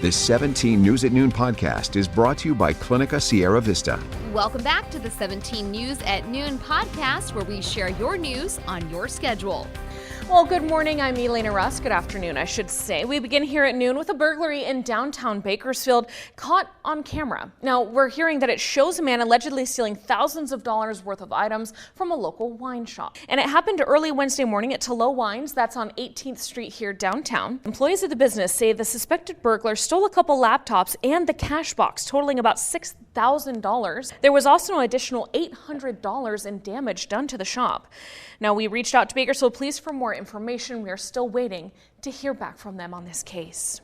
This 17 News at Noon podcast is brought to you by Clinica Sierra Vista. Welcome back to the 17 News at Noon podcast, where we share your news on your schedule. Well, good morning. I'm Elena Russ. Good afternoon, I should say. We begin here at noon with a burglary in downtown Bakersfield caught on camera. Now, we're hearing that it shows a man allegedly stealing thousands of dollars worth of items from a local wine shop. And it happened early Wednesday morning at Tullow Wines. That's on 18th Street here downtown. Employees of the business say the suspected burglar stole a couple laptops and the cash box, totaling about $6,000. There was also an additional $800 in damage done to the shop. Now, we reached out to Bakersfield Police for more information. We are still waiting to hear back from them on this case.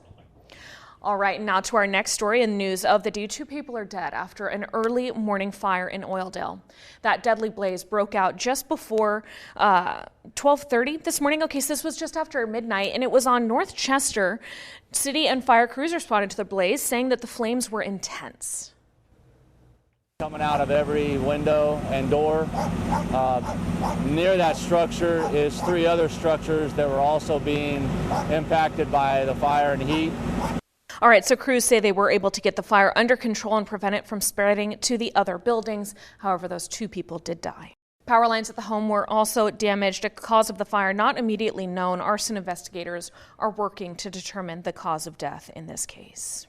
All right, now to our next story in the news of the day. 2 people are dead after an early morning fire in Oildale. That deadly blaze broke out just before 12:30 this morning. Okay, so this was just after midnight, and it was on North Chester. City and fire crews responded to the blaze, saying that the flames were intense. Coming out of every window and door. Near that structure is 3 other structures that were also being impacted by the fire and heat. All right, so crews say they were able to get the fire under control and prevent it from spreading to the other buildings. However, those 2 people did die. Power lines at the home were also damaged. A cause of the fire not immediately known. Arson investigators are working to determine the cause of death in this case.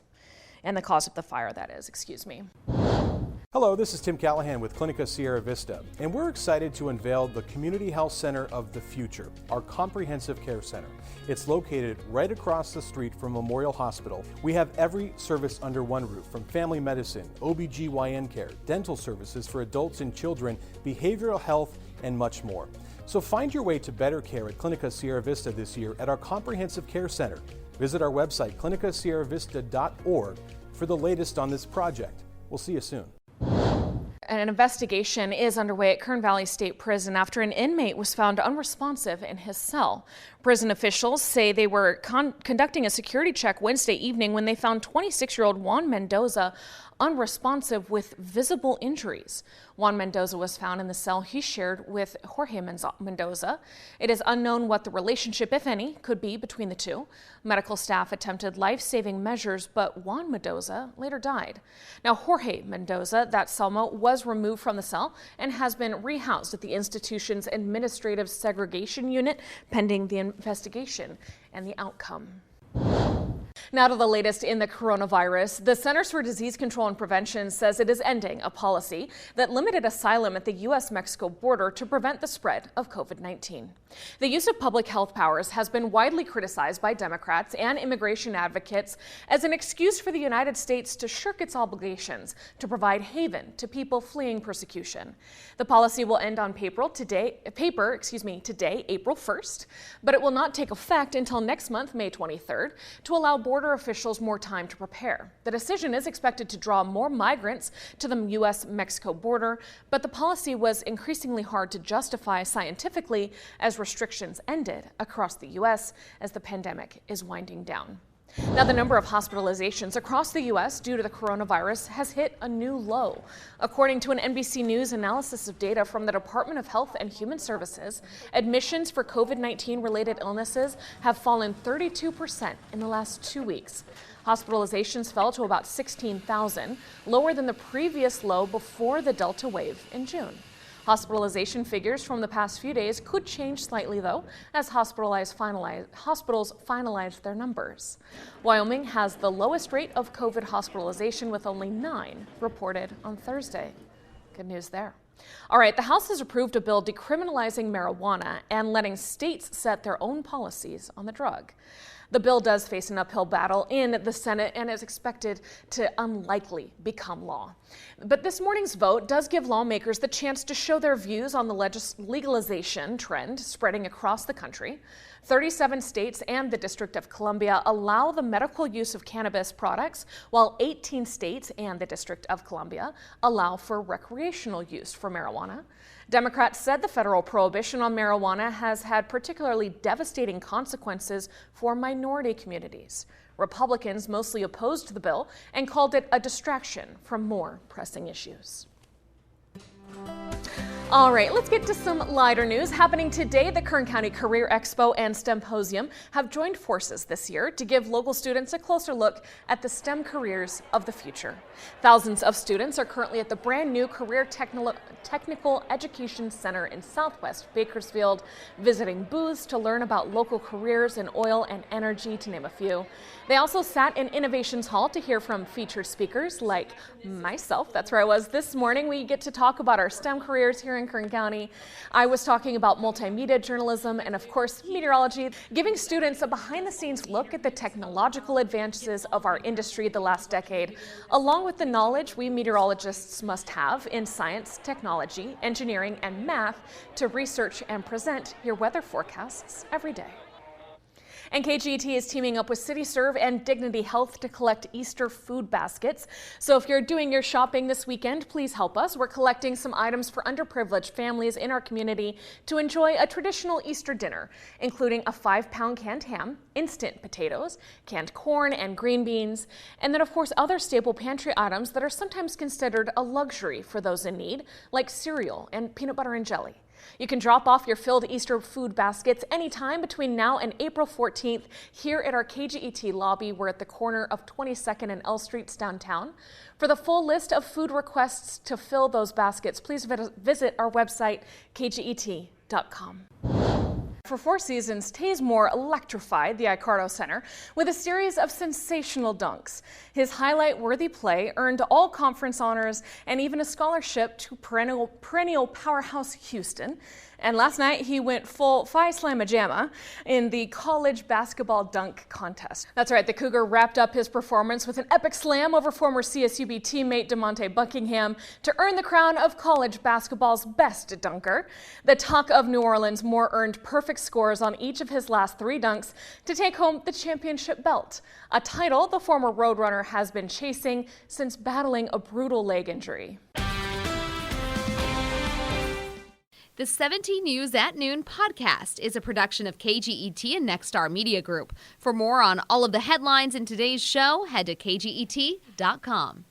And the cause of the fire, that is, excuse me. Hello, this is Tim Callahan with Clinica Sierra Vista, and we're excited to unveil the Community Health Center of the Future, our comprehensive care center. It's located right across the street from Memorial Hospital. We have every service under one roof, from family medicine, OBGYN care, dental services for adults and children, behavioral health, and much more. So find your way to better care at Clinica Sierra Vista this year at our comprehensive care center. Visit our website, clinicasierravista.org, for the latest on this project. We'll see you soon. An investigation is underway at Kern Valley State Prison after an inmate was found unresponsive in his cell. Prison officials say they were conducting a security check Wednesday evening when they found 26-year-old Juan Mendoza unresponsive with visible injuries. Juan Mendoza was found in the cell he shared with Jorge Mendoza. It is unknown what the relationship, if any, could be between the two. Medical staff attempted life-saving measures, but Juan Mendoza later died. Now, Jorge Mendoza, that cellmate, was removed from the cell and has been rehoused at the institution's administrative segregation unit pending the investigation and the outcome. Now to the latest in the coronavirus. The Centers for Disease Control and Prevention says it is ending a policy that limited asylum at the U.S.-Mexico border to prevent the spread of COVID-19. The use of public health powers has been widely criticized by Democrats and immigration advocates as an excuse for the United States to shirk its obligations to provide haven to people fleeing persecution. The policy will end on paper today, April 1st, but it will not take effect until next month, May 23rd, to allow border officials more time to prepare. The decision is expected to draw more migrants to the U.S.-Mexico border, but the policy was increasingly hard to justify scientifically as restrictions ended across the U.S. as the pandemic is winding down. Now, the number of hospitalizations across the U.S. due to the coronavirus has hit a new low. According to an NBC News analysis of data from the Department of Health and Human Services, admissions for COVID-19 related illnesses have fallen 32% in the last 2 weeks. Hospitalizations fell to about 16,000, lower than the previous low before the Delta wave in June. Hospitalization figures from the past few days could change slightly, though, as hospitals finalize their numbers. Wyoming has the lowest rate of COVID hospitalization, with only 9 reported on Thursday. Good news there. All right, the House has approved a bill decriminalizing marijuana and letting states set their own policies on the drug. The bill does face an uphill battle in the Senate and is expected to unlikely become law. But this morning's vote does give lawmakers the chance to show their views on the legalization trend spreading across the country. 37 states and the District of Columbia allow the medical use of cannabis products, while 18 states and the District of Columbia allow for recreational use for marijuana. Democrats said the federal prohibition on marijuana has had particularly devastating consequences for minority communities. Republicans mostly opposed the bill and called it a distraction from more pressing issues. All right, let's get to some lighter news. Happening today, the Kern County Career Expo and STEMposium have joined forces this year to give local students a closer look at the STEM careers of the future. Thousands of students are currently at the brand new Career Technical Education Center in Southwest Bakersfield, visiting booths to learn about local careers in oil and energy, to name a few. They also sat in Innovations Hall to hear from featured speakers like myself. That's where I was this morning. We get to talk about our STEM careers here in Kern County. I was talking about multimedia journalism and, of course, meteorology, giving students a behind-the-scenes look at the technological advances of our industry the last decade, along with the knowledge we meteorologists must have in science, technology, engineering, and math to research and present your weather forecasts every day. And KGET is teaming up with CityServe and Dignity Health to collect Easter food baskets. So if you're doing your shopping this weekend, please help us. We're collecting some items for underprivileged families in our community to enjoy a traditional Easter dinner, including a 5-pound canned ham, instant potatoes, canned corn and green beans, and then of course other staple pantry items that are sometimes considered a luxury for those in need, like cereal and peanut butter and jelly. You can drop off your filled Easter food baskets anytime between now and April 14th here at our KGET lobby. We're at the corner of 22nd and L Streets downtown. For the full list of food requests to fill those baskets, please visit our website, kget.com. For 4 seasons, Taze Moore electrified the Icardo Center with a series of sensational dunks. His highlight-worthy play earned all conference honors and even a scholarship to perennial powerhouse Houston. And last night, he went full Phi Slamma Jamma in the college basketball dunk contest. That's right, the Cougar wrapped up his performance with an epic slam over former CSUB teammate DeMonte Buckingham to earn the crown of college basketball's best dunker. The Talk of New Orleans, Moore earned perfect scores on each of his last 3 dunks to take home the championship belt, a title the former Roadrunner has been chasing since battling a brutal leg injury. The 17 News at Noon podcast is a production of KGET and Nexstar Media Group. For more on all of the headlines in today's show, head to kget.com.